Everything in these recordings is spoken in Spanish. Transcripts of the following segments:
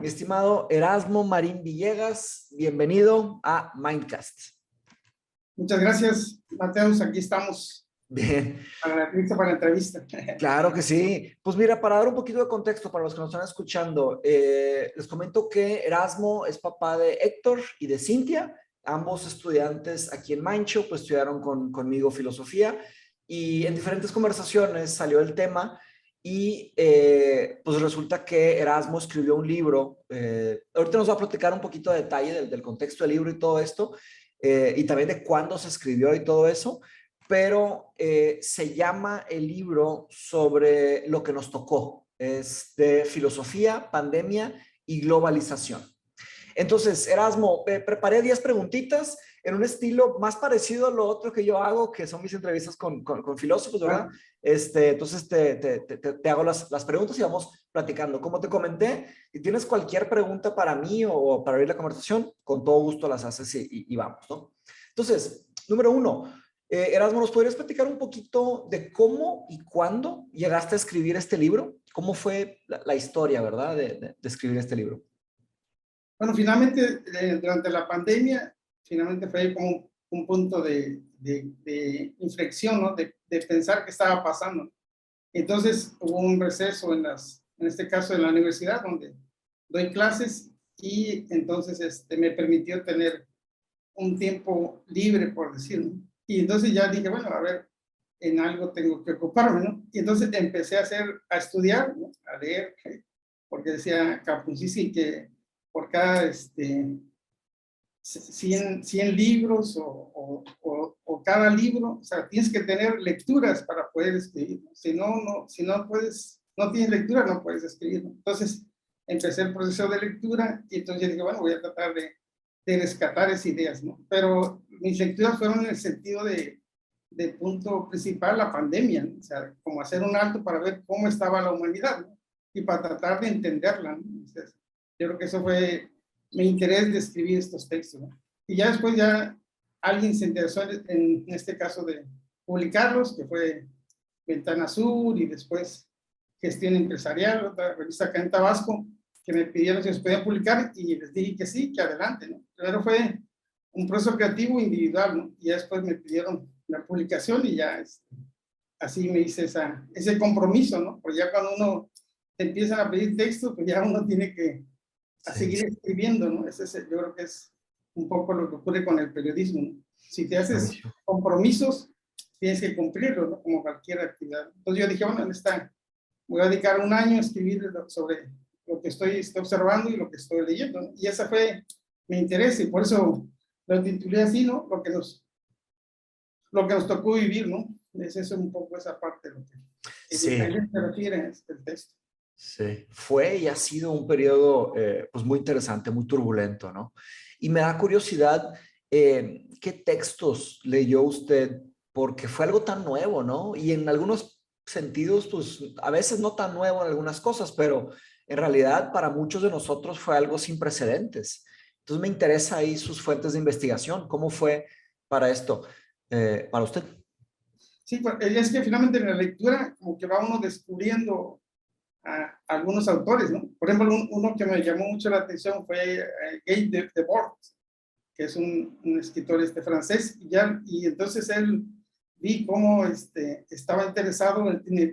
Mi estimado Erasmo Marín Villegas, bienvenido a Mindcast. Muchas gracias, Mateus. Aquí estamos Bien, para la entrevista. claro que sí. Pues mira, para dar un poquito de contexto para los que nos están escuchando, les comento que Erasmo es papá de Héctor y de Cintia, ambos estudiantes aquí en Mindshop, pues estudiaron conmigo filosofía y en diferentes conversaciones salió el tema y pues resulta que Erasmo escribió un libro. Ahorita nos va a platicar un poquito de detalle del contexto del libro y todo esto, y también de cuándo se escribió y todo eso, pero se llama el libro sobre lo que nos tocó. Es de filosofía, pandemia y globalización. Entonces, Erasmo, preparé 10 preguntitas en un estilo más parecido a lo otro que yo hago, que son mis entrevistas con filósofos, ¿verdad? Entonces, te hago las preguntas y vamos platicando. Como te comenté, si tienes cualquier pregunta para mí o para abrir la conversación, con todo gusto las haces y vamos, ¿no? Entonces, número uno, Erasmo, ¿nos podrías platicar un poquito de cómo y cuándo llegaste a escribir este libro? ¿Cómo fue la historia, verdad, de escribir este libro? Bueno, finalmente, durante la pandemia, finalmente fue como un punto de inflexión, ¿no? De pensar qué estaba pasando. Entonces, hubo un receso en este caso en la universidad, donde doy clases, y entonces me permitió tener un tiempo libre, por decirlo. Y entonces ya dije, bueno, a ver, en algo tengo que ocuparme, ¿no? Y entonces empecé a estudiar, ¿no? A leer, porque decía Kapuscinski que por cada 100 libros o cada libro, o sea, tienes que tener lecturas para poder escribir, ¿no? Si no puedes, no tienes lectura, no puedes escribir, ¿no? Entonces empecé el proceso de lectura y entonces dije, bueno, voy a tratar de rescatar esas ideas, ¿no? Pero mis lecturas fueron en el sentido de punto principal la pandemia, ¿no? O sea, como hacer un alto para ver cómo estaba la humanidad, ¿no? Y para tratar de entenderla, ¿no? Entonces, yo creo que eso fue mi interés de escribir estos textos, ¿no? Y ya después ya alguien se interesó en este caso de publicarlos, que fue Ventana Sur y después Gestión Empresarial, otra revista acá en Tabasco, que me pidieron si los podía publicar y les dije que sí, que adelante, ¿no? Primero fue un proceso creativo individual, ¿no? Y ya después me pidieron la publicación y ya así me hice ese compromiso, ¿no? Porque ya cuando uno te empiezan a pedir texto, pues ya uno tiene que seguir escribiendo, ¿no? Yo creo que es un poco lo que ocurre con el periodismo, ¿no? Si te haces compromisos, tienes que cumplirlos, ¿no? Como cualquier actividad. Entonces yo dije, bueno, voy a dedicar un año a escribir sobre lo que estoy observando y lo que estoy leyendo, ¿no? Y ese fue mi interés y por eso lo titulé así, ¿no? Lo que nos tocó vivir, ¿no? Es eso un poco esa parte de lo que Sí. se refiere a este texto. Sí, fue y ha sido un periodo pues muy interesante, muy turbulento, ¿no? Y me da curiosidad, ¿qué textos leyó usted? Porque fue algo tan nuevo, ¿no? Y en algunos sentidos, pues a veces no tan nuevo en algunas cosas, pero en realidad para muchos de nosotros fue algo sin precedentes. Entonces me interesa ahí sus fuentes de investigación. ¿Cómo fue para esto, para usted? Sí, pues, es que finalmente en la lectura como que va uno descubriendo a algunos autores, ¿no? Por ejemplo, uno que me llamó mucho la atención fue Guy Debord, que es un escritor francés, y entonces él vi cómo estaba interesado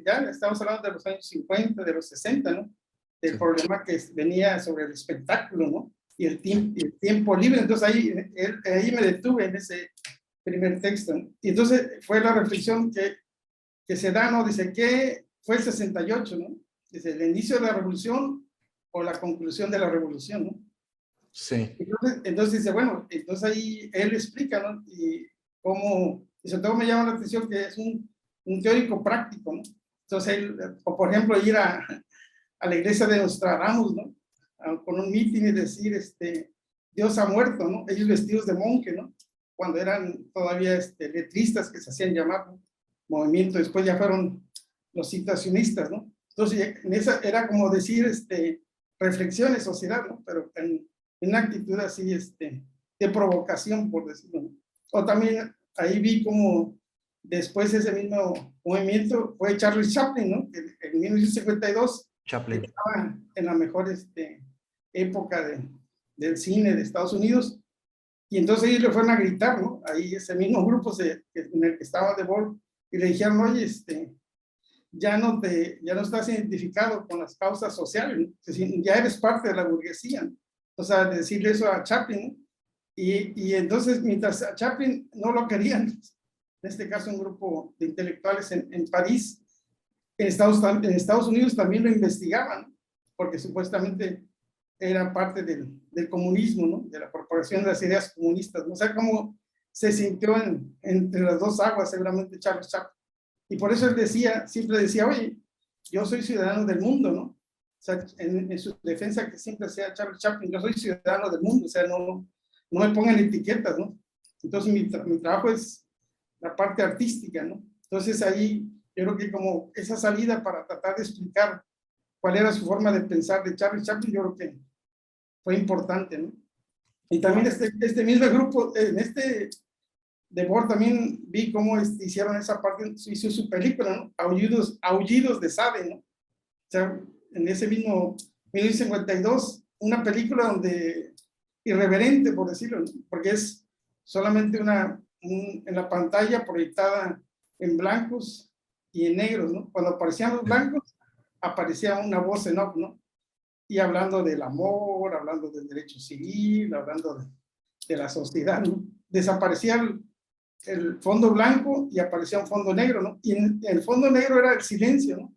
ya estamos hablando de los años 50, de los 60, ¿no? Del Sí. problema que venía sobre el espectáculo, ¿no? Y el tiempo libre. Entonces ahí me detuve en ese primer texto, ¿no? Y entonces fue la reflexión que se da, ¿no? Dice, ¿qué fue el 68, ¿no? Dice, el inicio de la revolución o la conclusión de la revolución, ¿no? Sí. Entonces dice, bueno, entonces ahí él explica, ¿no? Y cómo, y sobre todo me llama la atención que es un teórico práctico, ¿no? Entonces él, o por ejemplo, ir a la iglesia de Nostradamus, ¿no? Con un mitin y decir, Dios ha muerto, ¿no? Ellos vestidos de monje, ¿no? Cuando eran todavía letristas que se hacían llamar, ¿no? Movimiento, después ya fueron los citacionistas, ¿no? Entonces, en esa era como decir, reflexiones, sociedad, ¿no? Pero en una actitud así, de provocación, por decirlo, ¿no? O también ahí vi como después ese mismo movimiento fue Charles Chaplin, ¿no? Que en 1952 Chaplin. estaba en la mejor época del cine de Estados Unidos. Y entonces ellos le fueron a gritar, ¿no? Ahí ese mismo grupo en el que estaba Debord, y le dijeron, oye, ya no estás identificado con las causas sociales, ¿no? Es decir, ya eres parte de la burguesía, ¿no? O sea, decirle eso a Chaplin, ¿no? Y entonces, mientras a Chaplin no lo querían, en este caso un grupo de intelectuales en París, en Estados Unidos también lo investigaban, porque supuestamente era parte del comunismo, ¿no? De la propagación de las ideas comunistas, ¿no? O sea, cómo se sintió entre las dos aguas, seguramente Charles Chaplin. Y por eso él siempre decía, oye, yo soy ciudadano del mundo, ¿no? O sea, en su defensa que siempre sea Charles Chaplin, yo soy ciudadano del mundo, o sea, no me pongan etiquetas, ¿no? Entonces mi trabajo es la parte artística, ¿no? Entonces ahí yo creo que como esa salida para tratar de explicar cuál era su forma de pensar de Charles Chaplin, yo creo que fue importante, ¿no? Y también este mismo grupo, Debord también vi cómo hicieron esa parte, hizo su película, ¿no? Aullidos de Sade, ¿no? O sea, en ese mismo 1952, una película donde irreverente, por decirlo, ¿no? Porque es solamente en la pantalla proyectada en blancos y en negros, ¿no? Cuando aparecían los blancos, aparecía una voz en off, ¿no? Y hablando del amor, hablando del derecho civil, hablando de la sociedad, ¿no? Desaparecía el fondo blanco y aparecía un fondo negro, ¿no? Y el fondo negro era el silencio, ¿no?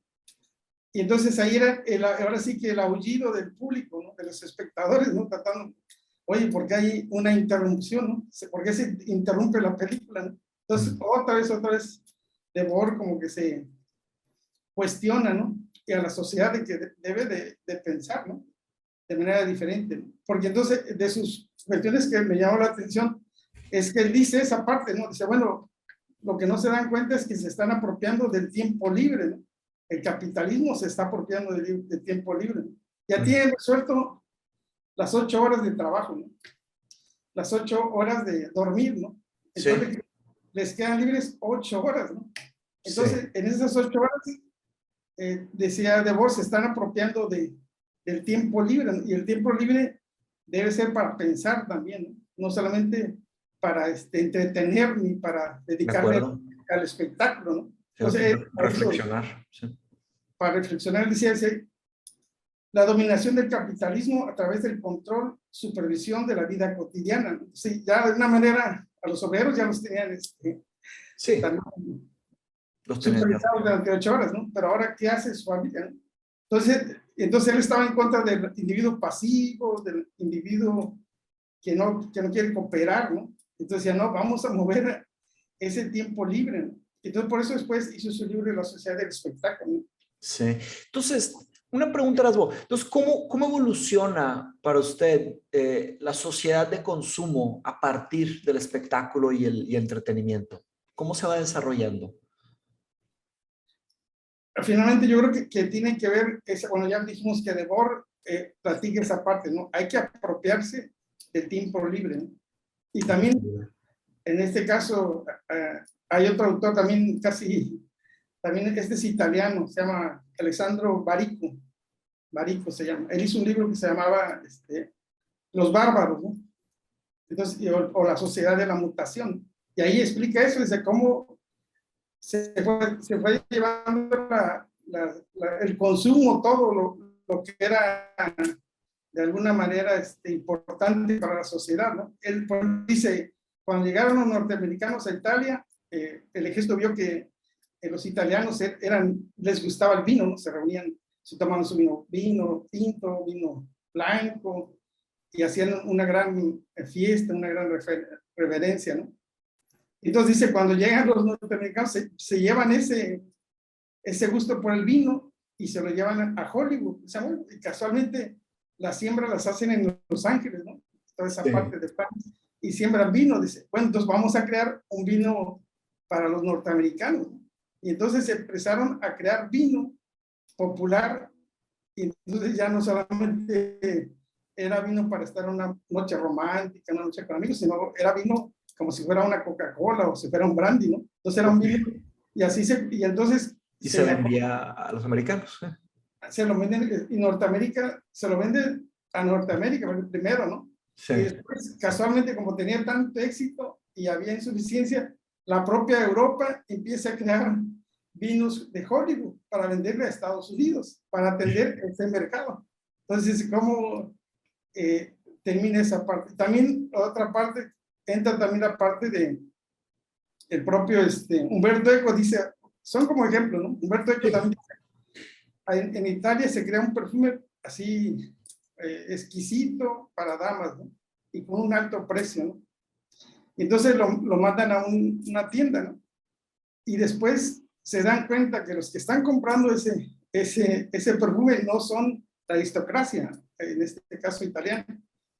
Y entonces ahí era, ahora sí que el aullido del público, ¿no? De los espectadores, ¿no? Tratando, oye, ¿por qué hay una interrupción, ¿no? ¿Por qué se interrumpe la película, ¿no? Entonces, otra vez, Debord como que se cuestiona, ¿no? Y a la sociedad de que debe de pensar, ¿no? De manera diferente, ¿no? Porque entonces, de sus cuestiones que me llamó la atención, es que él dice esa parte, ¿no? Dice, bueno, lo que no se dan cuenta es que se están apropiando del tiempo libre, ¿no? El capitalismo se está apropiando del tiempo libre, ¿no? Ya tienen resuelto las 8 horas de trabajo, ¿no? Las 8 horas de dormir, ¿no? Entonces, sí, les quedan libres 8 horas, ¿no? Entonces, sí, en esas 8 horas, decía Debord, se están apropiando del tiempo libre, ¿no? Y el tiempo libre debe ser para pensar también, ¿no? No solamente para entretener ni para dedicarme al espectáculo, ¿no? Entonces, reflexionar. Sí. Para reflexionar, decía, la dominación del capitalismo a través del control, supervisión de la vida cotidiana, ¿no? Sí, ya de una manera, a los obreros ya los tenían sí, los supervisados durante 8 horas, ¿no? Pero ahora, ¿qué hace su familia, ¿no? Entonces él estaba en contra del individuo pasivo, del individuo que no quiere cooperar, ¿no? Entonces ya no, vamos a mover ese tiempo libre, ¿no? Entonces por eso después hizo su libro La Sociedad del Espectáculo, ¿no? Sí. Entonces, una pregunta, Erasmo. Entonces, ¿cómo evoluciona para usted la sociedad de consumo a partir del espectáculo y el entretenimiento? ¿Cómo se va desarrollando? Finalmente yo creo que tiene que ver, bueno, ya dijimos que Debord platica esa parte, ¿no? Hay que apropiarse del tiempo libre, ¿no? Y también, en este caso, hay otro autor también también este es italiano, se llama Alessandro Barico se llama. Él hizo un libro que se llamaba Los Bárbaros, ¿no? Entonces, o La Sociedad de la Mutación. Y ahí explica eso, dice cómo se fue llevando el consumo, todo lo que era de alguna manera importante para la sociedad, ¿no? Él dice, cuando llegaron los norteamericanos a Italia, el ejército vio que los italianos les gustaba el vino, ¿no? Se reunían, se tomaban su vino tinto, vino blanco, y hacían una gran fiesta, una gran reverencia, ¿no? Entonces dice, cuando llegan los norteamericanos, se llevan ese gusto por el vino y se lo llevan a Hollywood. O sea, bueno, y casualmente las siembras las hacen en Los Ángeles, ¿no? Toda esa parte de Francia. Y siembran vino. Dice, bueno, entonces vamos a crear un vino para los norteamericanos, ¿no? Y entonces se empezaron a crear vino popular. Y entonces ya no solamente era vino para estar una noche romántica, una noche con amigos, sino era vino como si fuera una Coca-Cola o si fuera un brandy, ¿no? Entonces era un vino, y así y entonces... Y se vendía a los americanos. Se lo venden, en Norteamérica se lo venden a Norteamérica, fue el primero, ¿no? Sí. Y después, casualmente, como tenía tanto éxito y había insuficiencia, la propia Europa empieza a crear vinos de Hollywood para venderle a Estados Unidos, para atender ese mercado. Entonces, ¿cómo termina esa parte? También, otra parte, entra también la parte de el propio Umberto Eco dice, son como ejemplos, ¿no? Umberto Eco también dice, en Italia se crea un perfume así exquisito para damas, ¿no? Y con un alto precio, ¿no? Y entonces lo mandan a una tienda, ¿no? Y después se dan cuenta que los que están comprando ese perfume no son la aristocracia, en este caso italiana,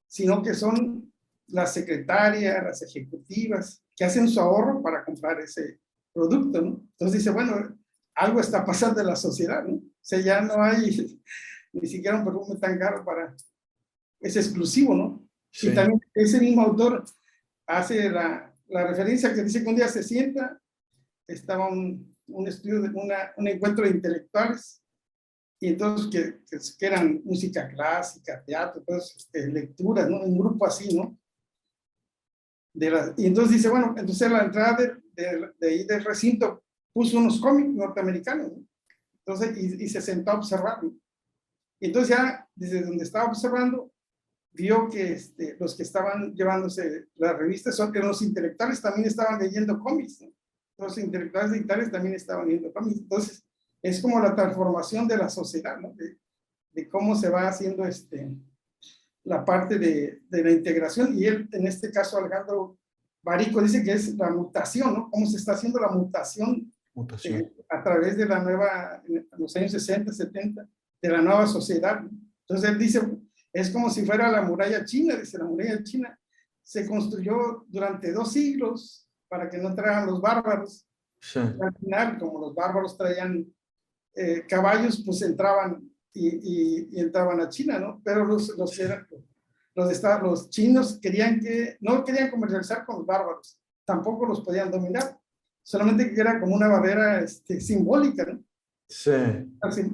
sino que son las secretarias, las ejecutivas, que hacen su ahorro para comprar ese producto, ¿no? Entonces dice, bueno, algo está pasando en la sociedad, ¿no? O sea, ya no hay ni siquiera un perfume tan caro es exclusivo, ¿no? Sí. Y también ese mismo autor hace la referencia que dice que un día se sienta, estaba un estudio, un encuentro de intelectuales, y entonces que eran música clásica, teatro, entonces, lecturas, ¿no? Un grupo así, ¿no? Y entonces dice, bueno, entonces a la entrada de ahí del recinto puso unos cómics norteamericanos, ¿no? Entonces, y se sentó a observar, ¿no? Y entonces ya, desde donde estaba observando, vio que los que estaban llevándose las revistas, que los intelectuales también estaban leyendo cómics, ¿no? Los intelectuales digitales también estaban leyendo cómics. Entonces, es como la transformación de la sociedad, ¿no? De cómo se va haciendo la parte de la integración. Y él, en este caso, Alejandro Barico, dice que es la mutación, ¿no? Cómo se está haciendo la mutación a través de la nueva, en los años 60, 70, de la nueva sociedad, ¿no? Entonces él dice, es como si fuera la muralla china, dice, la muralla china se construyó durante 2 siglos para que no entraran los bárbaros. Sí. Al final, como los bárbaros traían caballos, pues entraban y entraban a China, ¿no? Pero los chinos no querían comercializar con los bárbaros, tampoco los podían dominar, solamente que era como una barrera simbólica, ¿no? Sí.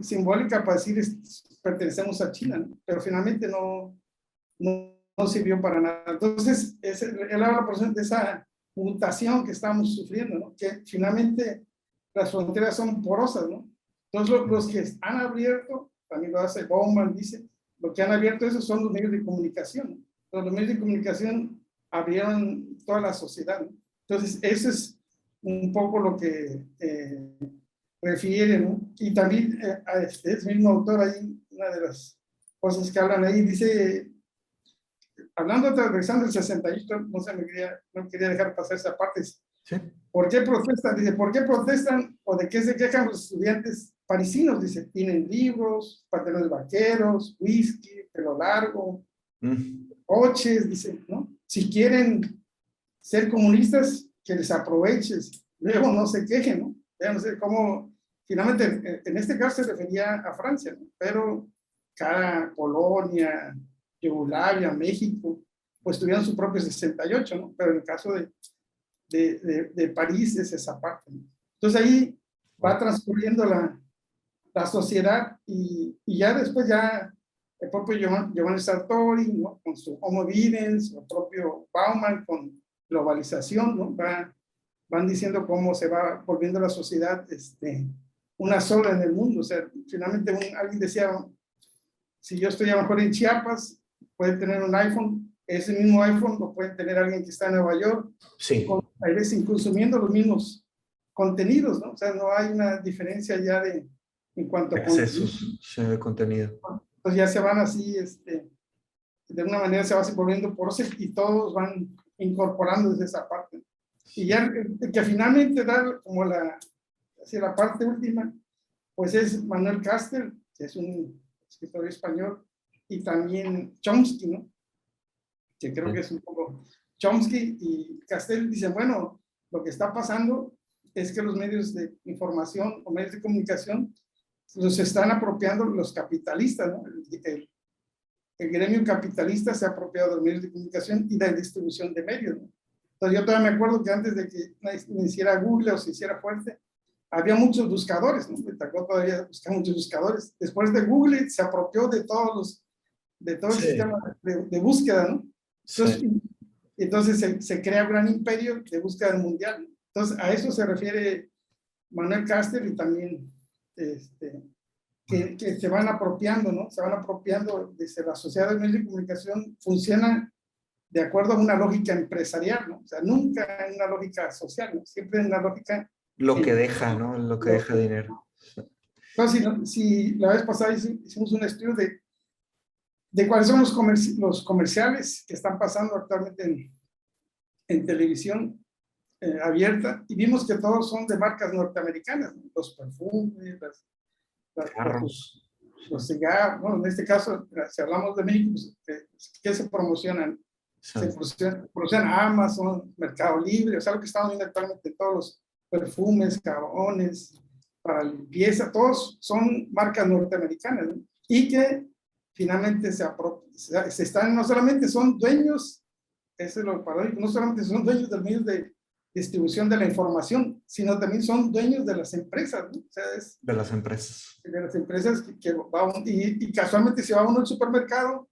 Simbólica para decir pertenecemos a China, ¿no? Pero finalmente no sirvió para nada. Entonces, él habla por ejemplo de esa mutación que estamos sufriendo, ¿no? Que finalmente las fronteras son porosas, ¿no? Entonces, los que han abierto, también lo hace Bauman, dice, lo que han abierto esos son los medios de comunicación, ¿no? Entonces, los medios de comunicación abrieron toda la sociedad, ¿no? Entonces, eso es un poco lo que refiere, ¿no? Y también a este mismo autor, ahí, una de las cosas que hablan ahí, dice, hablando de regresando el 68, no quería dejar pasar esa parte. ¿Sí? ¿Por qué protestan? Dice, ¿por qué protestan o de qué se quejan los estudiantes parisinos? Dice, tienen libros, pantalones vaqueros, whisky, pelo largo, coches, dice, ¿no? Si quieren ser comunistas, que les aproveches, luego no se quejen, ¿no? Ya no sé cómo, finalmente, en este caso se refería a Francia, ¿no? Pero cada Polonia, Yugoslavia, México, pues tuvieron su propio 68, ¿no? Pero en el caso de París es esa parte, ¿no? Entonces ahí va transcurriendo la sociedad y ya después ya el propio Giovanni Sartori, ¿no? Con su Homo Videns, el propio Bauman con globalización, ¿no? Van diciendo cómo se va volviendo la sociedad una sola en el mundo. O sea, finalmente alguien decía, si yo estoy a lo mejor en Chiapas, puede tener un iPhone, ese mismo iPhone lo puede tener alguien que está en Nueva York, sí. A veces consumiendo los mismos contenidos, ¿no? O sea, no hay una diferencia ya en cuanto a accesos de contenido. Pues ya se van así, de una manera se va volviendo porosos y todos van incorporando desde esa parte. Y ya que finalmente da como hacia la parte última, pues es Manuel Castells, que es un escritor español, y también Chomsky, ¿no? Que creo que es un poco Chomsky y Castells dicen, bueno, lo que está pasando es que los medios de información o medios de comunicación los están apropiando los capitalistas, ¿no? El gremio capitalista se ha apropiado de los medios de comunicación y de la distribución de medios, ¿no? Entonces yo todavía me acuerdo que antes de que me hiciera Google o se hiciera fuerte, había muchos buscadores, ¿no? Me tocó todavía buscar muchos buscadores. Después de Google se apropió de todos de todo el Sí, sistema de búsqueda, ¿no? Entonces, sí. entonces se crea un gran imperio de búsqueda mundial, ¿no? Entonces, a eso se refiere Manuel Caster y también que se van apropiando, ¿no? Se van apropiando, desde la sociedad de medios de comunicación funciona de acuerdo a una lógica empresarial, ¿no? O sea, nunca en una lógica social, ¿no? Siempre en una lógica Lo que en deja, ¿no? Lo que deja dinero. entonces, si la vez pasada hicimos un estudio de cuáles son los comerciales que están pasando actualmente en televisión abierta, y vimos que todos son de marcas norteamericanas, ¿no? Los perfumes, Carros. los cigarros, bueno, en este caso, si hablamos de México, pues, ¿qué se promocionan? Sí. Se promociona Amazon, Mercado Libre, o sea, lo que estamos viendo actualmente, todos los perfumes, jabones, para limpieza, todos son marcas norteamericanas, ¿no? Y que finalmente se están, no solamente son dueños, eso es lo paradójico, no solamente son dueños del medio de distribución de la información, sino también son dueños de las empresas, ¿no? O sea, es De las empresas. de las empresas y casualmente si va uno al supermercado,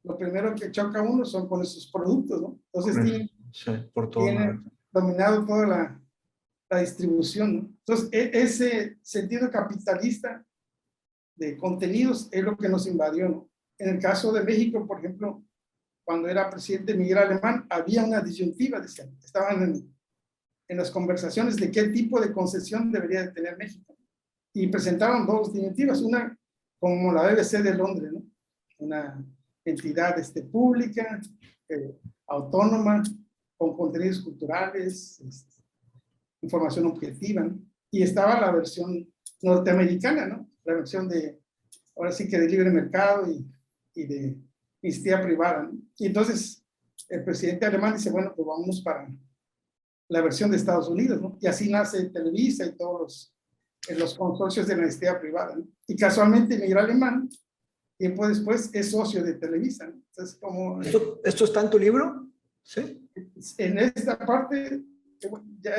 lo primero que choca uno son con esos productos, ¿no? Entonces Sí, por todos lados. tiene dominado toda la distribución, ¿no? Entonces, ese sentido capitalista de contenidos es lo que nos invadió, ¿no? En el caso de México, por ejemplo, cuando era presidente Miguel Alemán, había una disyuntiva, decían, estaban en las conversaciones de qué tipo de concesión debería de tener México. Y presentaron dos disyuntivas, una como la BBC de Londres, ¿no? Una entidad pública, autónoma, con contenidos culturales, información objetiva, ¿no? Y estaba la versión norteamericana, ¿no? La versión ahora sí que de libre mercado y de iniciativa privada, ¿no? Y entonces el presidente alemán dice, bueno, pues vamos para la versión de Estados Unidos, ¿no? Y así nace Televisa y todos los consorcios de la iniciativa privada, ¿no? Y casualmente Miguel Alemán, tiempo después, es socio de Televisa, ¿no? Entonces, como... ¿Esto está en tu libro? Sí. En esta parte, ya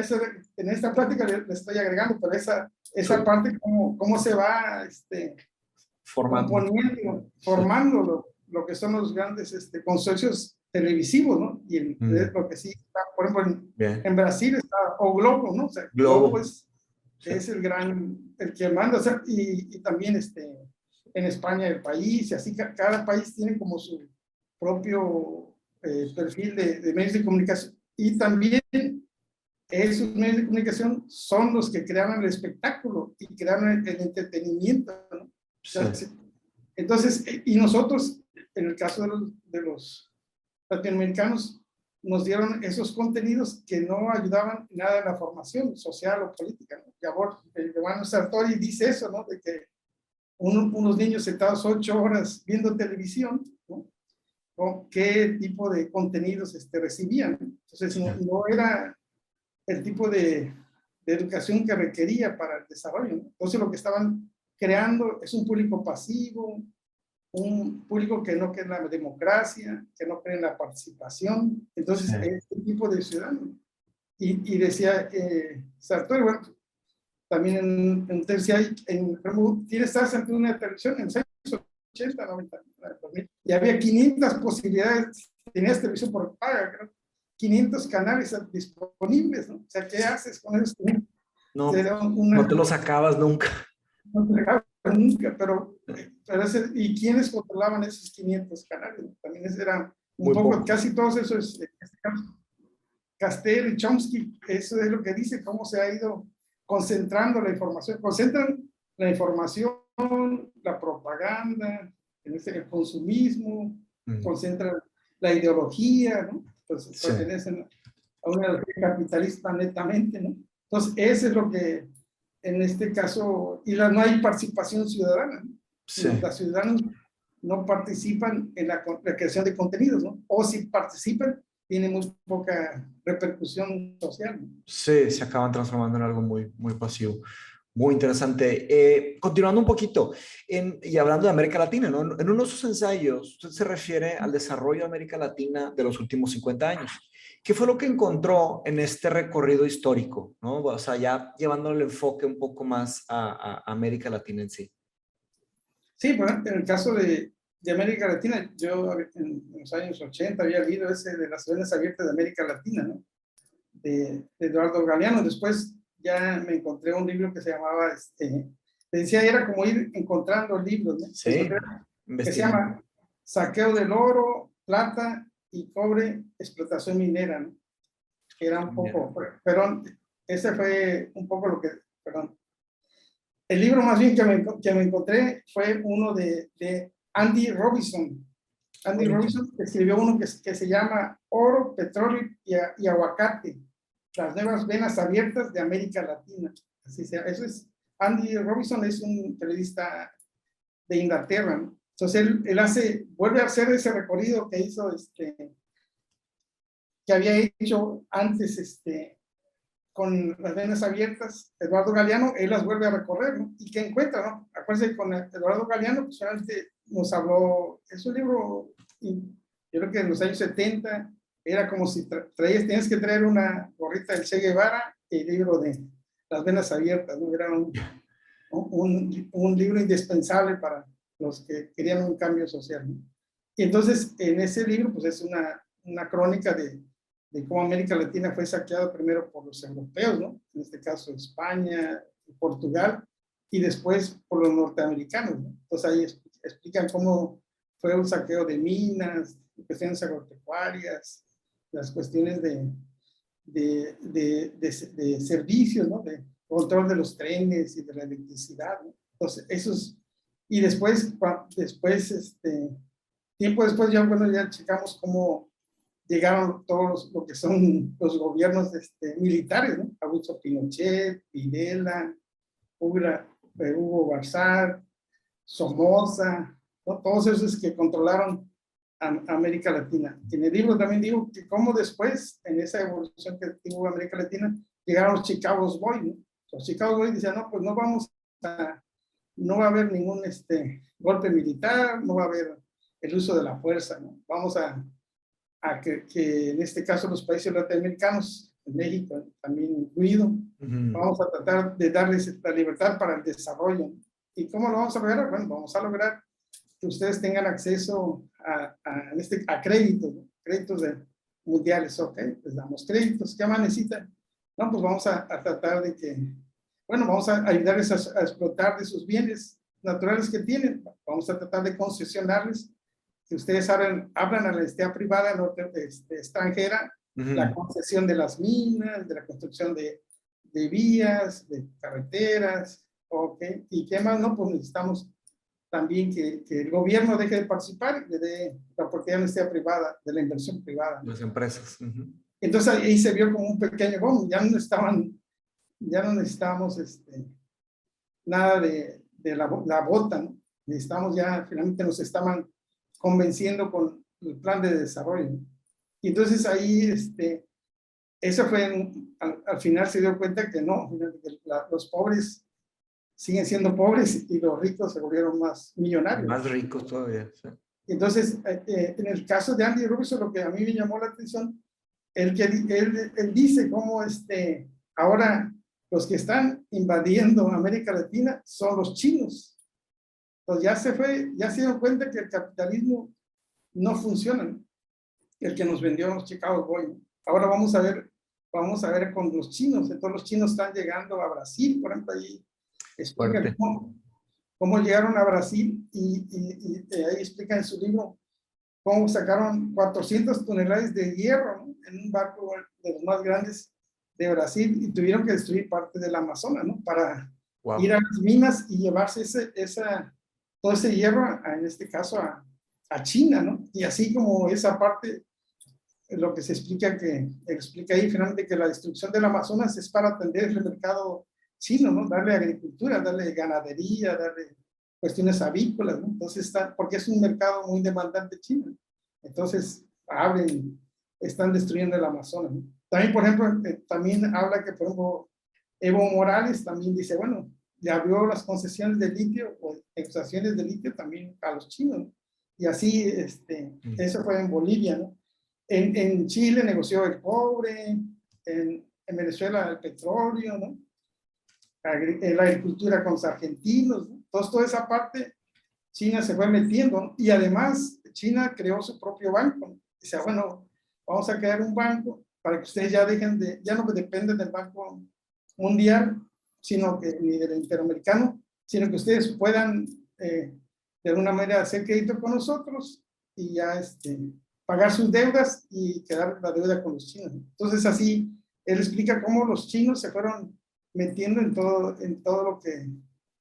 en esta plática le estoy agregando, pero esa parte, cómo se va componiendo, formando lo que son los grandes consorcios televisivos, ¿no? Y lo que sí está, por ejemplo, en Brasil está O Globo, ¿no? O sea, Globo es el que manda, o sea, y también en España el país, y así cada país tiene como su propio perfil de medios de comunicación, y también esos medios de comunicación son los que crean el espectáculo y crean el entretenimiento, ¿no? Sí. Entonces, y nosotros, en el caso de los latinoamericanos, nos dieron esos contenidos que no ayudaban nada en la formación social o política, ¿no? El hermano Sartori dice eso, ¿no? De que unos niños sentados 8 horas viendo televisión, ¿no? ¿O qué tipo de contenidos recibían? Entonces, no era el tipo de educación que requería para el desarrollo, ¿no? Entonces, lo que estaban creando es un público pasivo, un público que no cree en la democracia, que no cree en la participación. Entonces, este tipo de ciudadanos. Y decía Sartori, bueno, también decía, tienes estar ante una televisión en 80, 90, y había 500 posibilidades, tenías televisión por paga, creo, 500 canales disponibles, ¿no? O sea, ¿qué haces con eso? No, no te lo sacabas nunca. No te sacabas nunca, pero ¿y quiénes controlaban esos 500 canales? También era un poco, casi todos esos, Castel y Chomsky, eso es lo que dice, cómo se ha ido concentrando la información. Concentran la información, la propaganda, el consumismo, concentran la ideología, ¿no? Entonces, pertenecen a una ideología capitalista netamente, ¿no? Entonces, eso es lo que, en este caso, no hay participación ciudadana, ¿no? Sí. Los ciudadanos no participan en la creación de contenidos, ¿no? O si participan, tiene muy poca repercusión social, ¿no? Sí, se acaban transformando en algo muy, muy pasivo. Muy interesante. Continuando un poquito, y hablando de América Latina, ¿no? En uno de sus ensayos, usted se refiere al desarrollo de América Latina de los últimos 50 años. ¿Qué fue lo que encontró en este recorrido histórico, ¿no? O sea, ya llevando el enfoque un poco más a América Latina en sí. Sí, bueno, en el caso de de América Latina, yo en los años 80 había leído ese de las venas abiertas de América Latina, ¿no? De Eduardo Galeano. Después ya me encontré un libro que se llamaba, decía, era como ir encontrando libros, ¿no? Sí, Que se llama Saqueo del oro, plata y cobre, explotación minera, ¿no? Que era un poco, perdón, ese fue un poco lo que, perdón. El libro más bien que me encontré fue uno de Andy Robinson. Andy Robinson escribió uno que se llama Oro, Petróleo y Aguacate, las nuevas venas abiertas de América Latina. Así sea, eso es, Andy Robinson es un periodista de Inglaterra, ¿no? Entonces él vuelve a hacer ese recorrido que hizo, que había hecho antes, con las venas abiertas, Eduardo Galeano, él las vuelve a recorrer, ¿no? Y que encuentra, ¿no? Acuérdense, con Eduardo Galeano, pues solamente nos habló, es un libro, yo creo que en los años 70, era como si tenías que traer una gorrita del Che Guevara y el libro de las venas abiertas, ¿no? Era un libro indispensable para los que querían un cambio social, ¿no? Y entonces, en ese libro, pues es una crónica de cómo América Latina fue saqueada primero por los europeos, ¿no? En este caso España, Portugal, y después por los norteamericanos, ¿no? Entonces ahí explican cómo fue un saqueo de minas, cuestiones agropecuarias, las cuestiones de servicios, ¿no? De control de los trenes y de la electricidad, ¿no? Entonces, esos, y después, tiempo después ya checamos cómo llegaron todos lo que son los gobiernos militares, ¿no? Augusto Pinochet, Videla, Hugo Barzal, Somoza, ¿no? Todos esos que controlaron a América Latina. En el libro también digo que cómo después, en esa evolución que tuvo América Latina, llegaron los Chicago Boys, ¿no? Los Chicago Boys decían, no, pues no va a haber ningún golpe militar, no va a haber el uso de la fuerza, ¿no? Vamos a que en este caso los países latinoamericanos, México también incluido, vamos a tratar de darles la libertad para el desarrollo. ¿Y cómo lo vamos a lograr? Bueno, vamos a lograr que ustedes tengan acceso a créditos, ¿no? Créditos mundiales, ok, les damos créditos, ¿qué más necesitan? No, pues vamos a tratar de que, bueno, vamos a ayudarles a explotar de sus bienes naturales que tienen, vamos a tratar de concesionarles, que ustedes hablan a la entidad privada extranjera, la concesión de las minas, de la construcción de vías, de carreteras, ok, y qué más, no, pues necesitamos también que el gobierno deje de participar y le dé la oportunidad a la entidad privada, de la inversión privada. Las empresas. Entonces ahí se vio como un pequeño boom, ya no necesitábamos nada de la bota, ¿no? Necesitamos ya, finalmente nos estaban convenciendo con el plan de desarrollo. Y entonces ahí, eso fue, al final se dio cuenta que no, que los pobres siguen siendo pobres y los ricos se volvieron más millonarios. Más ricos todavía, sí. Entonces, en el caso de Andy Robinson, lo que a mí me llamó la atención, él dice cómo ahora los que están invadiendo América Latina son los chinos. Entonces ya se dio cuenta que el capitalismo no funciona, ¿no? El que nos vendió los Chicago Boys, ¿no? Ahora vamos a ver con los chinos. Entonces los chinos están llegando a Brasil, por ejemplo, ahí explica cómo llegaron a Brasil y ahí explica en su libro cómo sacaron 400 toneladas de hierro, ¿no? En un barco de los más grandes de Brasil y tuvieron que destruir parte del Amazonas, ¿no? Para ir a las minas y llevarse todo ese hierro, en este caso, a China, ¿no? Y así como esa parte, lo que se explica ahí finalmente que la destrucción del Amazonas es para atender el mercado chino, ¿no? Darle agricultura, darle ganadería, darle cuestiones avícolas, ¿no? Entonces porque es un mercado muy demandante China. Entonces están destruyendo el Amazonas, ¿no? También, por ejemplo, también habla que, por ejemplo, Evo Morales también dice, bueno, le abrió las concesiones de litio o extracciones de litio también a los chinos, ¿no? Y así, eso fue en Bolivia, ¿no? En Chile negoció el cobre, en Venezuela el petróleo, ¿no? La agricultura con los argentinos, ¿no? Entonces, toda esa parte China se fue metiendo, ¿no? Y además China creó su propio banco, ¿no? Dice, bueno, vamos a crear un banco para que ustedes ya dejen de, ya no dependen del Banco Mundial, sino que, ni del Interamericano, sino que ustedes puedan de alguna manera hacer crédito con nosotros y ya pagar sus deudas y quedar la deuda con los chinos. Entonces así, él explica cómo los chinos se fueron metiendo en todo lo que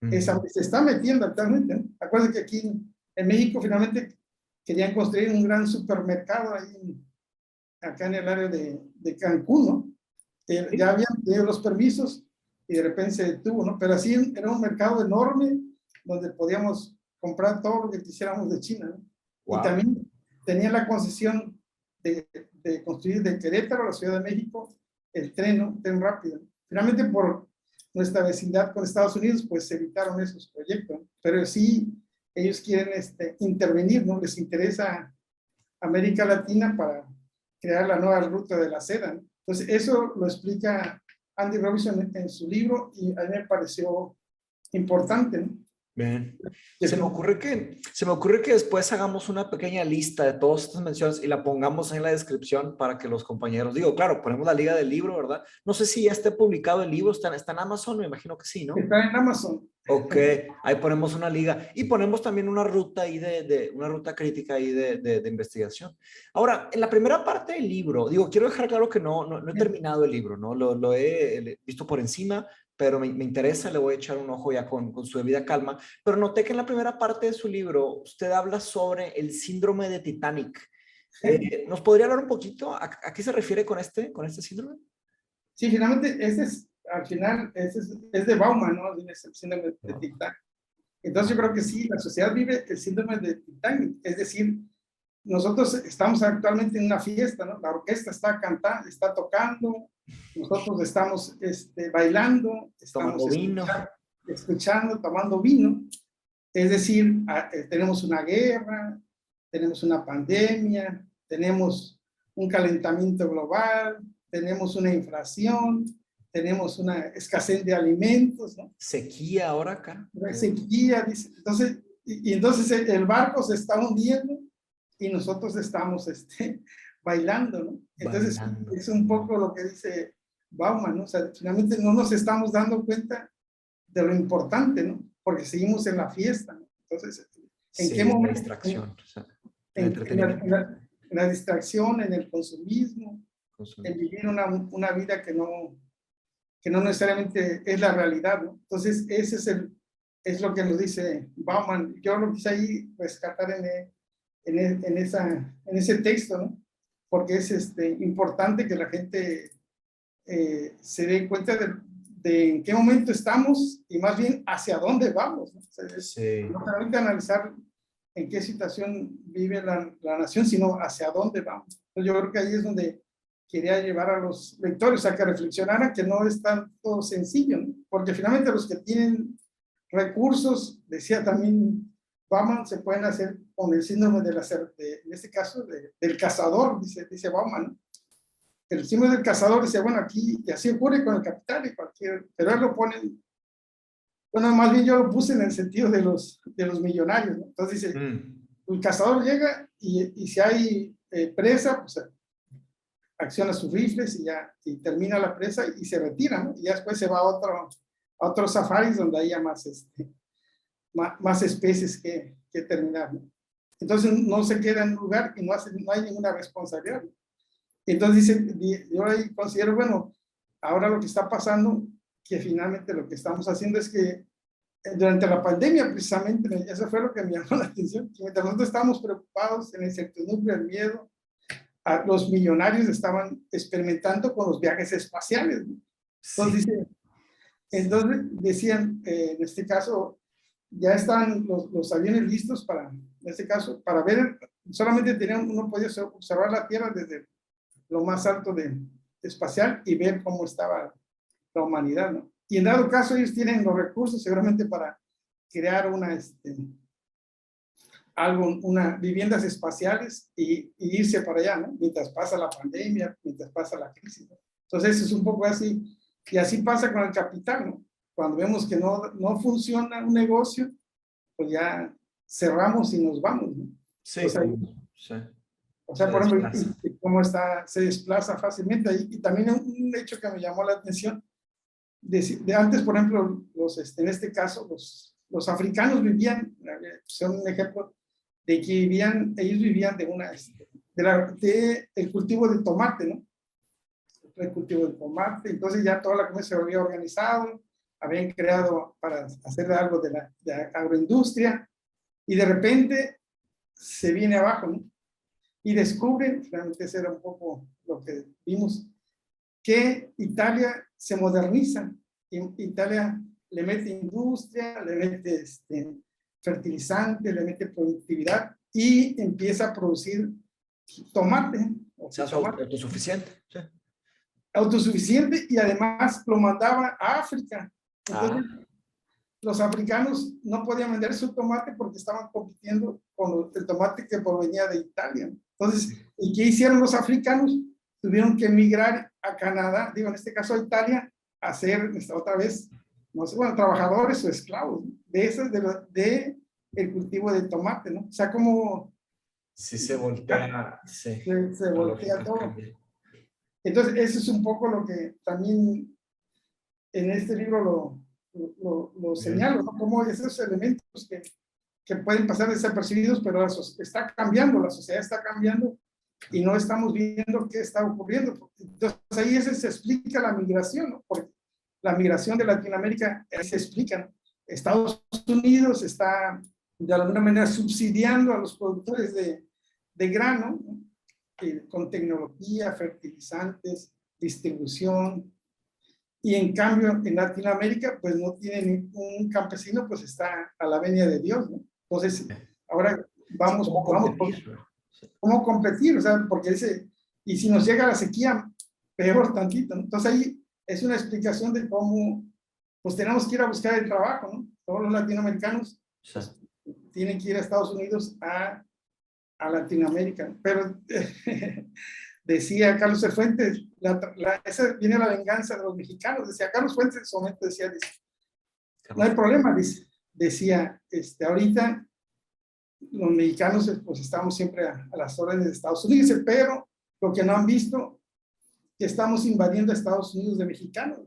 se está metiendo actualmente, ¿no? Acuérdense que aquí en México finalmente querían construir un gran supermercado ahí acá en el área de Cancún, ¿no? Ya habían tenido los permisos y de repente se detuvo, ¿no? Pero así era un mercado enorme donde podíamos comprar todo lo que quisiéramos de China, ¿no? Wow. Y también tenía la concesión de construir de Querétaro a la Ciudad de México el tren, ¿no? Tren rápido. Finalmente por nuestra vecindad con Estados Unidos, pues se evitaron esos proyectos, ¿no? Pero sí ellos quieren intervenir, ¿no? Les interesa América Latina para crear la nueva ruta de la seda, ¿no? Entonces eso lo explica Andy Robinson en su libro y a mí me pareció importante, ¿no? Bien. Se me ocurre que después hagamos una pequeña lista de todas estas menciones y la pongamos en la descripción para que los compañeros, digo, claro, ponemos la liga del libro, ¿verdad? No sé si ya esté publicado el libro, está en Amazon, me imagino que sí, ¿no? Está en Amazon. Ok, ahí ponemos una liga y ponemos también una ruta ahí una ruta crítica ahí de investigación. Ahora, en la primera parte del libro, digo, quiero dejar claro que no he terminado el libro, ¿no? Lo he visto por encima, pero me interesa, le voy a echar un ojo ya con su debida calma. Pero noté que en la primera parte de su libro usted habla sobre el síndrome de Titanic. ¿Nos podría hablar un poquito a qué se refiere con este síndrome? Sí, finalmente, al final, es de Bauman, ¿no? Es el síndrome de Titanic. Entonces yo creo que sí, la sociedad vive el síndrome de Titanic. Es decir, nosotros estamos actualmente en una fiesta, ¿no? La orquesta está cantando, está tocando, nosotros estamos bailando, estamos escuchando, tomando vino. Es decir, tenemos una guerra, tenemos una pandemia, tenemos un calentamiento global, tenemos una inflación, tenemos una escasez de alimentos, ¿no? Sequía ahora acá. Sequía, dice. Entonces, entonces el barco se está hundiendo y nosotros estamos bailando, ¿no? Entonces bailando. Es un poco lo que dice Bauman, ¿no? O sea, finalmente no nos estamos dando cuenta de lo importante, ¿no? Porque seguimos en la fiesta, ¿no? Entonces, ¿en qué momento? La distracción. O sea, en la distracción, en el consumismo, en vivir una vida que no necesariamente es la realidad, ¿no? Entonces, ese es lo que nos dice Bauman. Yo lo quise ahí rescatar en ese texto, ¿no? Porque es importante que la gente se dé cuenta de en qué momento estamos y más bien hacia dónde vamos, ¿no? O sea, no solamente analizar en qué situación vive la nación, sino hacia dónde vamos. Entonces, yo creo que ahí es donde quería llevar a los lectores a que reflexionaran que no es tanto sencillo, ¿no? Porque finalmente los que tienen recursos, decía también Bauman, se pueden hacer con el síndrome en este caso, del cazador, dice Bauman, ¿no? El síndrome del cazador dice, bueno, aquí, y así ocurre con el capital y pero él lo pone, bueno, más bien yo lo puse en el sentido de los millonarios, ¿no? Entonces dice, el cazador llega y si hay presa, pues acciona sus rifles y termina la presa y se retira, ¿no? Y ya después se va a otros safaris donde haya más especies que terminar, ¿no? Entonces no se queda en un lugar y no hay ninguna responsabilidad, ¿no? Entonces dice, yo ahí considero, bueno, ahora lo que está pasando, que finalmente lo que estamos haciendo es que durante la pandemia precisamente, eso fue lo que me llamó la atención, que mientras nosotros estábamos preocupados en la incertidumbre, el miedo, los millonarios estaban experimentando con los viajes espaciales, ¿no? Entonces decían, en este caso, ya están los aviones listos en este caso, para ver, solamente uno podía observar la Tierra desde lo más alto espacial y ver cómo estaba la humanidad, ¿no? Y en dado caso ellos tienen los recursos seguramente para crear viviendas espaciales y irse para allá, ¿no? Mientras pasa la pandemia, mientras pasa la crisis, ¿no? Entonces eso es un poco así, y así pasa con el capital, ¿no? Cuando vemos que no funciona un negocio, pues ya cerramos y nos vamos, ¿no? Sí, O sea, sí. o sea, Se por ejemplo, desplaza. y cómo está, se desplaza fácilmente. Y también un hecho que me llamó la atención, de antes, por ejemplo, en este caso, los africanos vivían, son un ejemplo de que ellos vivían el cultivo de tomate, ¿no? El cultivo de tomate, entonces ya toda la comida se había organizado, habían creado para hacer algo de agroindustria, y de repente se viene abajo, ¿no? Y descubren, realmente ese era un poco lo que vimos, que Italia se moderniza. Italia le mete industria, le mete fertilizante, le mete productividad y empieza a producir tomate. Se hace autosuficiente. Sí. Autosuficiente, y además lo mandaba a África. Entonces, los africanos no podían vender su tomate porque estaban compitiendo con el tomate que provenía de Italia. Entonces, ¿y qué hicieron los africanos? Tuvieron que emigrar a Canadá, digo, en este caso a Italia, a ser otra vez, no sé, bueno, trabajadores o esclavos, ¿no? De el cultivo de tomate, ¿no? O sea, como... Sí se voltea, sí. Se voltea todo. Cambia. Entonces, eso es un poco lo que también en este libro lo señalo, ¿no? Como esos elementos que pueden pasar desapercibidos, pero está cambiando, la sociedad está cambiando y no estamos viendo qué está ocurriendo. Entonces ahí se explica la migración, ¿no? Porque la migración de Latinoamérica se explica, ¿no? Estados Unidos está de alguna manera subsidiando a los productores de grano, ¿no? Con tecnología, fertilizantes, distribución. Y en cambio, en Latinoamérica, pues no tienen un campesino, pues está a la venia de Dios, ¿no? Entonces, ahora ¿Cómo competir? ¿Cómo competir? O sea, porque y si nos llega la sequía, peor tantito, ¿no? Entonces ahí es una explicación de cómo, pues tenemos que ir a buscar el trabajo, ¿no? Todos los latinoamericanos pues, tienen que ir a Estados Unidos a Latinoamérica, pero decía Carlos Fuentes, esa viene la venganza de los mexicanos, decía Carlos Fuentes en su momento, decía, no hay problema, decía, ahorita los mexicanos pues estamos siempre a las órdenes de Estados Unidos, pero lo que no han visto, que estamos invadiendo a Estados Unidos de mexicanos.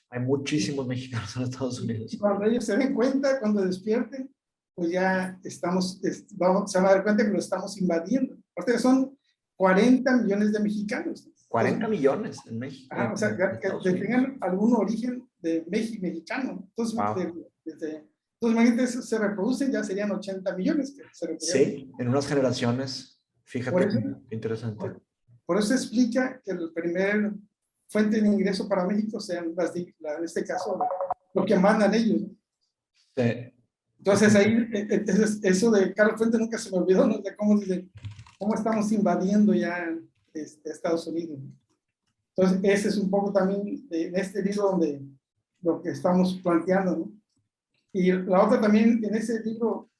Hay muchísimos mexicanos en Estados Unidos. Y cuando ellos se den cuenta, cuando despierten, pues ya se van a dar cuenta que lo estamos invadiendo. Porque son 40 millones de mexicanos. 40 millones en México. O sea, que tengan algún origen de mexicano. Entonces, entonces, imagínate, se reproducen, ya serían 80 millones. Que se sí, en unas generaciones. Fíjate, eso, interesante. Por eso explica que el primer fuente de ingreso para México sean en este caso, lo que mandan ellos. Sí. Entonces ahí, eso de Carlos Fuentes nunca se me olvidó, ¿no? De cómo estamos invadiendo ya Estados Unidos. Entonces ese es un poco también en este libro donde lo que estamos planteando, ¿no? Y la otra también, en ese libro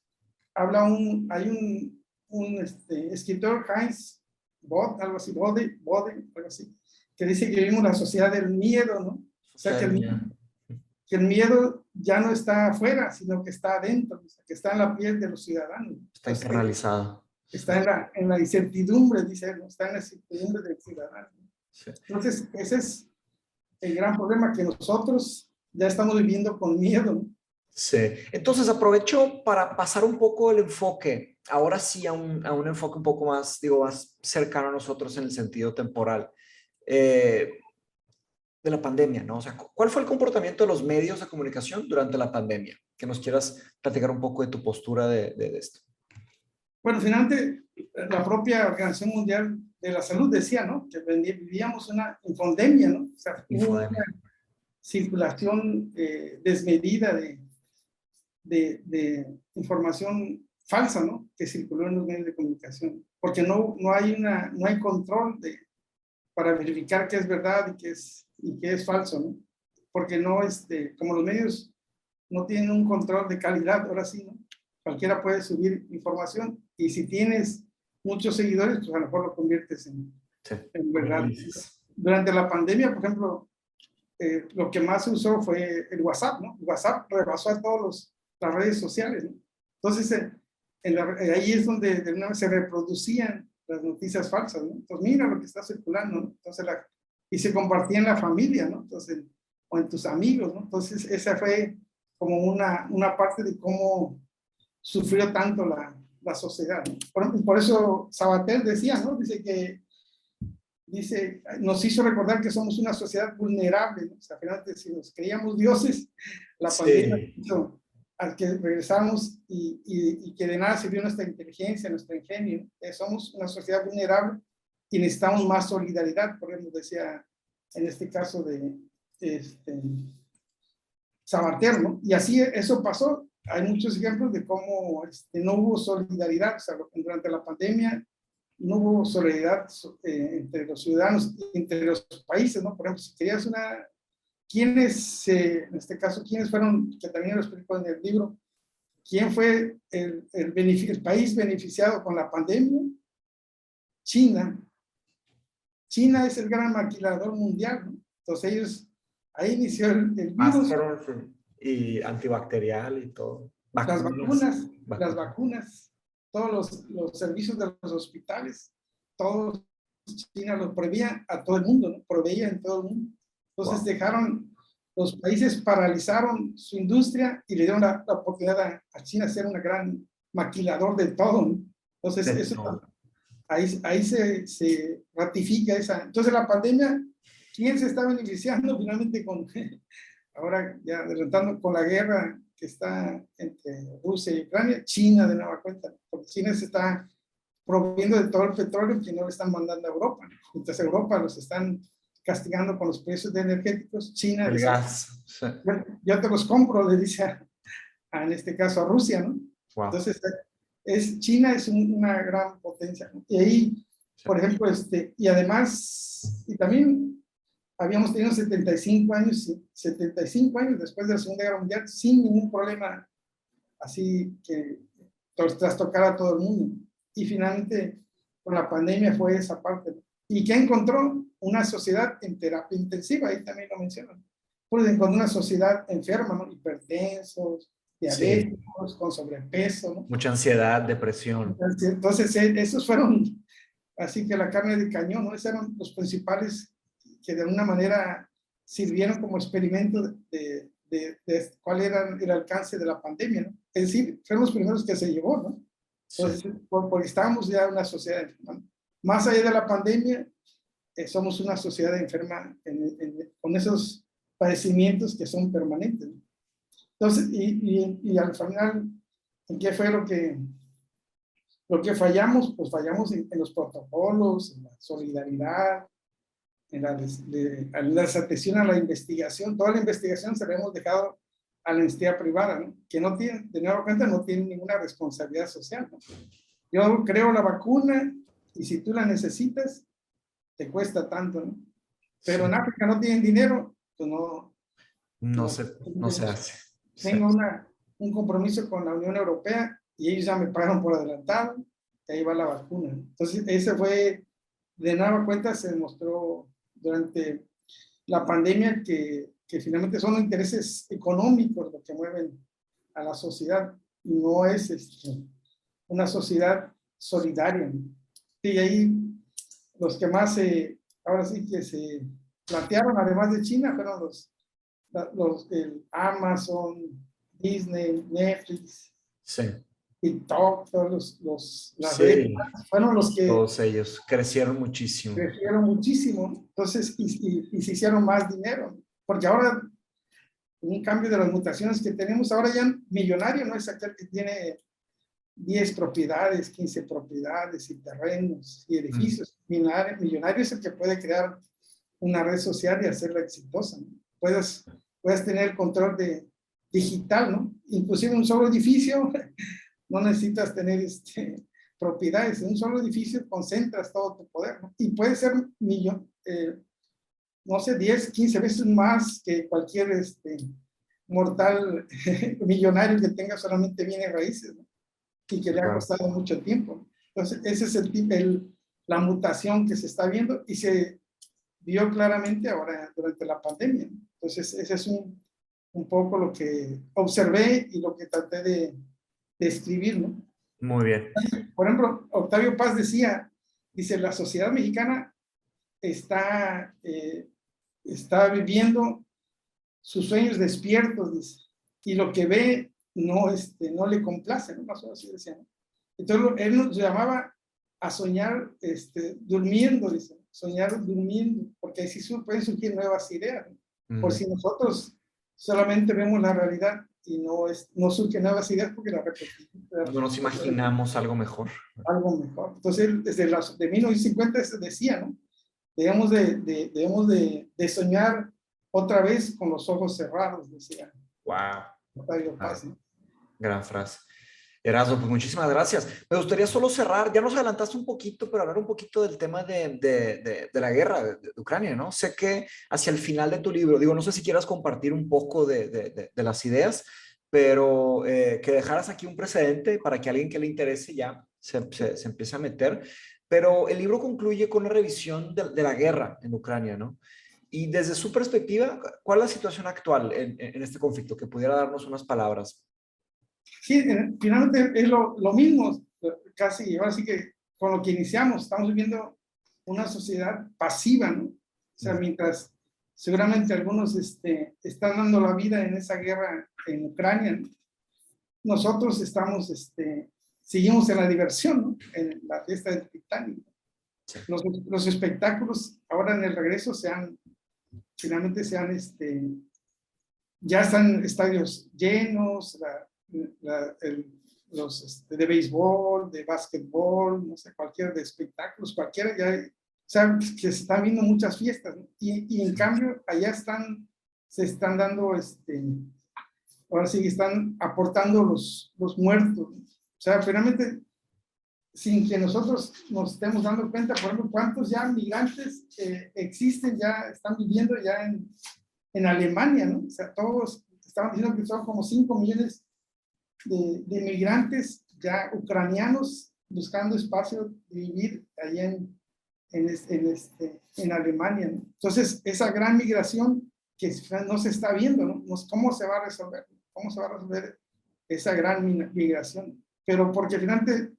hay un escritor, Heinz Bode, algo así, algo así, que dice que vivimos la sociedad del miedo, ¿no? O sea, que el miedo ya no está afuera, sino que está adentro, que está en la piel de los ciudadanos. Está internalizado. Está en la incertidumbre, dice él, ¿no? Está en la incertidumbre del ciudadano. Sí. Entonces, ese es el gran problema, que nosotros ya estamos viviendo con miedo, ¿no? Sí. Entonces aprovecho para pasar un poco el enfoque, ahora sí a un enfoque un poco más, más cercano a nosotros en el sentido temporal. De la pandemia, ¿no? O sea, ¿cuál fue el comportamiento de los medios de comunicación durante la pandemia? Que nos quieras platicar un poco de tu postura de esto. Bueno, finalmente, la propia Organización Mundial de la Salud decía, ¿no? Que vivíamos una infodemia, ¿no? O sea, una circulación desmedida de información falsa, ¿no? Que circuló en los medios de comunicación. Porque no hay control para verificar qué es verdad y qué es falso, ¿no? Porque como los medios no tienen un control de calidad, ahora sí, ¿no? Cualquiera puede subir información, y si tienes muchos seguidores, pues a lo mejor lo conviertes en verdad. Durante la pandemia, por ejemplo, lo que más se usó fue el WhatsApp, ¿no? WhatsApp rebasó a todas las redes sociales, ¿no? Entonces, ahí es donde de una vez se reproducían las noticias falsas, ¿no? Entonces, mira lo que está circulando, ¿no? Entonces, y se compartía en la familia, ¿no? Entonces, o en tus amigos, ¿no? Entonces, esa fue como una parte de cómo sufrió tanto la sociedad, ¿no? Por eso Sabater decía, ¿no? Dice, nos hizo recordar que somos una sociedad vulnerable, ¿no? O sea, finalmente, si nos creíamos dioses, la pandemia hizo al que regresamos y que de nada sirvió nuestra inteligencia, nuestro ingenio, ¿no? Somos una sociedad vulnerable y necesitamos más solidaridad, por ejemplo, decía en este caso de Sabater, ¿no? Y así eso pasó. Hay muchos ejemplos de cómo no hubo solidaridad, o sea, durante la pandemia no hubo solidaridad entre los ciudadanos, entre los países, ¿no? Por ejemplo, si querías ¿quiénes, en este caso, quiénes fueron, que también lo explico en el libro, quién fue el país beneficiado con la pandemia? China. China es el gran maquilador mundial, ¿no? Entonces ellos, ahí inició el virus. Y antibacterial y todo. Las vacunas, todos los servicios de los hospitales, todos China los proveía a todo el mundo, ¿no? Proveía en todo el mundo. Entonces dejaron, los países paralizaron su industria y le dieron la oportunidad a China de ser un gran maquilador de todo, ¿no? Entonces eso, ahí se ratifica esa. Entonces la pandemia, ¿quién se está beneficiando finalmente ahora ya adelantando con la guerra que está entre Rusia y Ucrania? China de nueva cuenta, porque China se está proveyendo de todo el petróleo que no le están mandando a Europa. Entonces Europa los están castigando con los precios de energéticos. China el gas. Sí. Yo te los compro, le dice en este caso a Rusia, ¿no? Wow. Entonces China es una gran potencia, ¿no? Y ahí, por ejemplo, y además, y también habíamos tenido 75 años después de la Segunda Guerra Mundial sin ningún problema así que trastocara a todo el mundo. Y finalmente, con la pandemia fue esa parte. ¿Y qué encontró? Una sociedad en terapia intensiva, ahí también lo mencionan. Pues encontró una sociedad enferma, ¿no? Hipertensos, diabéticos, con sobrepeso, ¿no? Mucha ansiedad, depresión. Entonces esos fueron, así que la carne de cañón, ¿no? Esos eran los principales que de alguna manera sirvieron como experimento de cuál era el alcance de la pandemia, ¿no? Es decir, fueron los primeros que se llevó, ¿no? Entonces, porque estábamos ya en una sociedad enferma. Más allá de la pandemia, somos una sociedad enferma con esos padecimientos que son permanentes, ¿no? Entonces, y al final, ¿en qué fue lo que fallamos? Pues fallamos en los protocolos, en la solidaridad, en la desatención a la investigación. Toda la investigación se la hemos dejado a la entidad privada, ¿no? Que no tiene, de nueva cuenta, no tiene ninguna responsabilidad social, ¿no? Yo creo la vacuna y si tú la necesitas, te cuesta tanto, ¿no? Pero en África no tienen dinero, pues no se hace. Tengo un compromiso con la Unión Europea y ellos ya me pagaron por adelantado, y ahí va la vacuna. Entonces, ese fue, de nueva cuenta, se demostró durante la pandemia que finalmente son los intereses económicos los que mueven a la sociedad, no es una sociedad solidaria, ¿no? Y ahí los que más ahora sí que se plantearon, además de China, fueron el Amazon, Disney, Netflix, TikTok, todos las redes, fueron los que todos ellos crecieron muchísimo. Entonces, y se hicieron más dinero, porque ahora, un cambio de las mutaciones que tenemos, ahora ya millonario no es aquel que tiene 10 propiedades, 15 propiedades y terrenos y edificios. Millonario es el que puede crear una red social y hacerla exitosa, ¿no? Puedes tener control digital, ¿no? Inclusive un solo edificio, no necesitas tener propiedades. En un solo edificio concentras todo tu poder, ¿no? Y puede ser no sé, 10, 15 veces más que cualquier mortal millonario que tenga solamente bienes raíces, ¿no? Y que le ha costado mucho tiempo. Entonces, ese es la mutación que se está viendo y se vio claramente ahora durante la pandemia. Entonces, ese es un poco lo que observé y lo que traté de escribir, ¿no? Muy bien. Por ejemplo, Octavio Paz dice, la sociedad mexicana está viviendo sus sueños despiertos, dice, y lo que ve no le complace, ¿no? Más o menos así decía, ¿no? Entonces él nos llamaba a soñar durmiendo, dice, soñar durmiendo, porque así pueden surgir nuevas ideas, ¿no? Por si nosotros solamente vemos la realidad y no surgen nuevas ideas porque la repetimos. No nos imaginamos algo mejor. Algo mejor. Entonces él, de 1950 se decía, ¿no? Debemos de soñar otra vez con los ojos cerrados, decía. Wow. Octavio Paz, ¿no? Gran frase. Erasmo, pues muchísimas gracias. Me gustaría solo cerrar, ya nos adelantaste un poquito, pero hablar un poquito del tema de la guerra de Ucrania, ¿no? Sé que hacia el final de tu libro, digo, no sé si quieras compartir un poco de las ideas, pero que dejaras aquí un precedente para que alguien que le interese ya se empiece a meter. Pero el libro concluye con una revisión de la guerra en Ucrania, ¿no? Y desde su perspectiva, ¿cuál es la situación actual en este conflicto? Que pudiera darnos unas palabras. Sí, finalmente es lo mismo, casi, ahora sí que con lo que iniciamos, estamos viviendo una sociedad pasiva, ¿no? O sea, mientras seguramente algunos están dando la vida en esa guerra en Ucrania, ¿no? Nosotros seguimos en la diversión, ¿no? En la fiesta del Titanic. Los espectáculos ahora en el regreso finalmente ya están estadios llenos, los de béisbol, de básquetbol, no sé, cualquier de espectáculos, cualquiera, ya, o sea, que se están viendo muchas fiestas, ¿no? Y en cambio, allá se están dando, ahora sí que están aportando los muertos, ¿no? O sea, finalmente, sin que nosotros nos estemos dando cuenta, por ejemplo, cuántos ya migrantes existen, ya están viviendo ya en Alemania, ¿no? O sea, todos estaban diciendo que son como 5 millones de migrantes ya ucranianos buscando espacio de vivir allá en Alemania, ¿no? Entonces, esa gran migración que no se está viendo, ¿no? ¿Cómo se va a resolver? ¿Cómo se va a resolver esa gran migración? Pero porque finalmente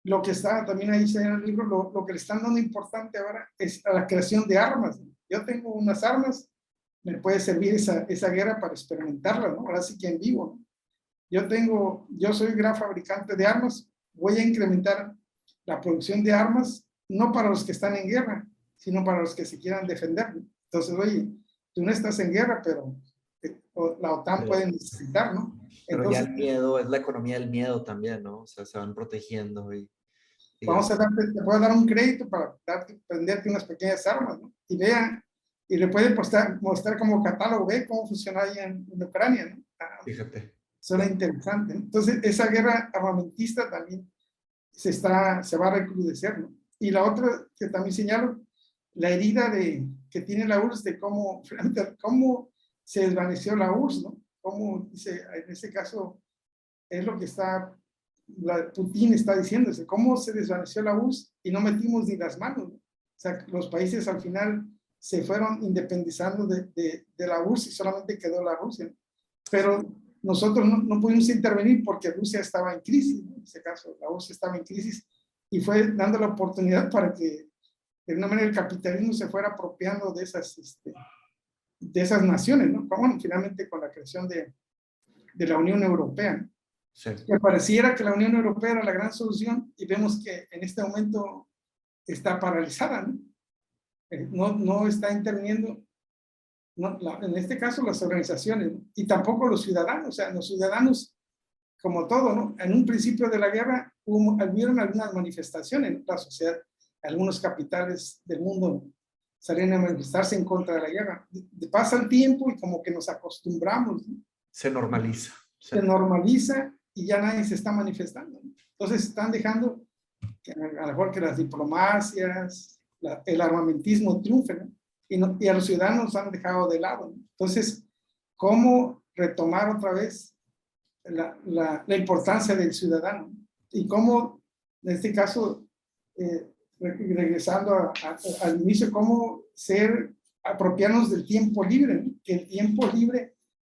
lo que está también ahí en el libro, lo que le están dando importante ahora es a la creación de armas, ¿no? Yo tengo unas armas, me puede servir esa guerra para experimentarla, ¿no? Ahora sí que en vivo, ¿no? Yo soy gran fabricante de armas, voy a incrementar la producción de armas, no para los que están en guerra, sino para los que se quieran defender, ¿no? Entonces, oye, tú no estás en guerra, pero la OTAN puede necesitar, ¿no? Pero Entonces, ya el miedo, es la economía del miedo también, ¿no? O sea, se van protegiendo vamos a te puedo dar un crédito para venderte unas pequeñas armas, ¿no? Y le puede mostrar como catálogo, ve cómo funciona ahí en Ucrania, ¿no? Fíjate. Suena interesante, ¿no? Entonces, esa guerra armamentista también se va a recrudecer, ¿no? Y la otra que también señalo, la herida que tiene la URSS de cómo se desvaneció la URSS, ¿no? Cómo dice, en este caso, es lo que Putin está diciendo, cómo se desvaneció la URSS y no metimos ni las manos, ¿no? O sea, los países al final se fueron independizando de la URSS y solamente quedó la Rusia, ¿no? Pero nosotros no pudimos intervenir porque Rusia estaba en crisis, ¿no? En este caso, la URSS estaba en crisis y fue dando la oportunidad para que de una manera el capitalismo se fuera apropiando de esas naciones, ¿no? Bueno, finalmente con la creación de la Unión Europea, ¿no? Sí. Que pareciera que la Unión Europea era la gran solución y vemos que en este momento está paralizada, ¿no? No está interviniendo, en este caso las organizaciones, ¿no? Y tampoco los ciudadanos, o sea, los ciudadanos, como todo, ¿no? En un principio de la guerra hubieron algunas manifestaciones en la sociedad, algunos capitales del mundo salieron a manifestarse en contra de la guerra. Pasa el tiempo y como que nos acostumbramos, ¿no? Se normaliza. Se normaliza y ya nadie se está manifestando, ¿no? Entonces están dejando que a lo mejor que las diplomacias, el armamentismo triunfen, ¿no? Y a los ciudadanos han dejado de lado, ¿no? Entonces, ¿cómo retomar otra vez la importancia del ciudadano? Y cómo, en este caso, regresando al inicio, cómo apropiarnos del tiempo libre, ¿no? Que el tiempo libre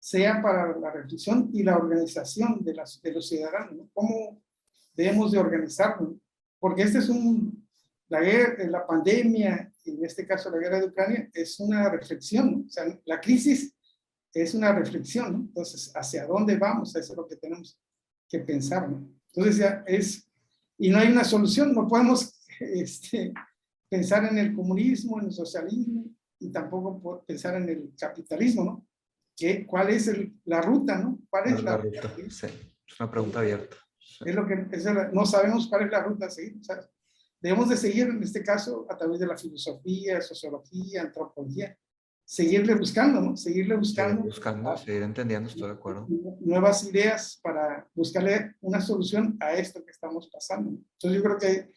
sea para la reflexión y la organización de los ciudadanos, ¿no? ¿Cómo debemos de organizarnos? Porque este es la guerra, la pandemia, en este caso la guerra de Ucrania, es una reflexión, ¿no? O sea, la crisis es una reflexión, ¿no? Entonces, ¿hacia dónde vamos? Eso es lo que tenemos que pensar, ¿no? Entonces, ya y no hay una solución, no podemos pensar en el comunismo, en el socialismo, y tampoco pensar en el capitalismo, ¿no? ¿Cuál es la ruta, ¿no? ¿Cuál es la ruta? Sí, es una pregunta abierta. Sí. Es lo que no sabemos cuál es la ruta a seguir. O sea, debemos de seguir, en este caso, a través de la filosofía, sociología, antropología, seguirle buscando, ¿no? Seguirle buscando. Seguir entendiendo, estoy de acuerdo. Nuevas ideas para buscarle una solución a esto que estamos pasando. Entonces yo creo que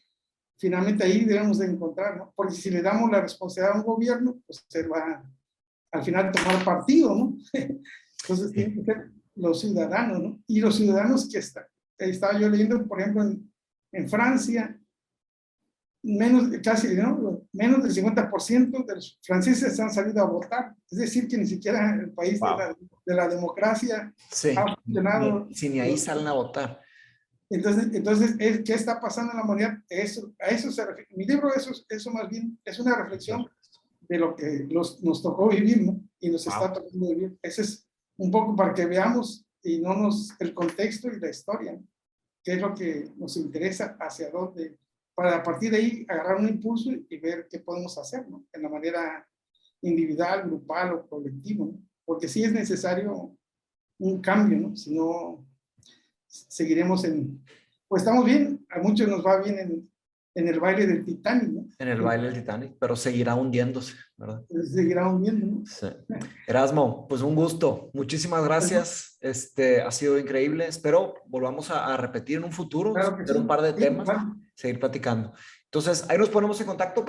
finalmente ahí debemos de encontrar, ¿no? Porque si le damos la responsabilidad a un gobierno, pues se va al final tomar partido, ¿no? Entonces tienen que ser los ciudadanos, ¿no? Y los ciudadanos que estaba yo leyendo, por ejemplo, en Francia, menos del 50% de los franceses han salido a votar. Es decir, que ni siquiera el país de la democracia ha funcionado. Ni ahí salen a votar. Entonces, ¿qué está pasando en la humanidad? A eso se refiere. Mi libro, eso más bien es una reflexión de lo que nos tocó vivir, ¿no? Y nos está tocando vivir. Ese es un poco para que veamos y el contexto y la historia, ¿no? Qué es lo que nos interesa, hacia dónde, para a partir de ahí agarrar un impulso y ver qué podemos hacer, ¿no? En la manera individual, grupal o colectivo, ¿no? Porque sí es necesario un cambio, ¿no? Si no, seguiremos pues estamos bien, a muchos nos va bien en el baile del Titanic, ¿no? En el baile del Titanic, pero seguirá hundiéndose, ¿verdad? Seguirá hundiendo, ¿no? Sí. Erasmo, pues un gusto. Muchísimas gracias. Ha sido increíble. Espero volvamos a repetir en un futuro, Claro que ver sí. un par de temas, Claro. seguir platicando. Entonces, ahí nos ponemos en contacto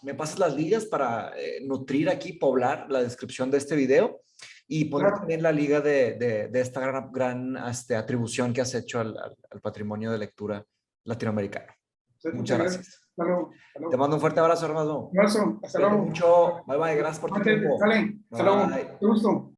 me pasas las ligas para nutrir aquí, poblar la descripción de este video y poner también la liga de esta gran atribución que has hecho al patrimonio de lectura latinoamericano. Muchas gracias. Hasta luego. Te mando un fuerte abrazo, hermano. Un abrazo. Hasta luego. Mucho. Bye, bye. Gracias por tu tiempo. Hasta luego. Qué gusto.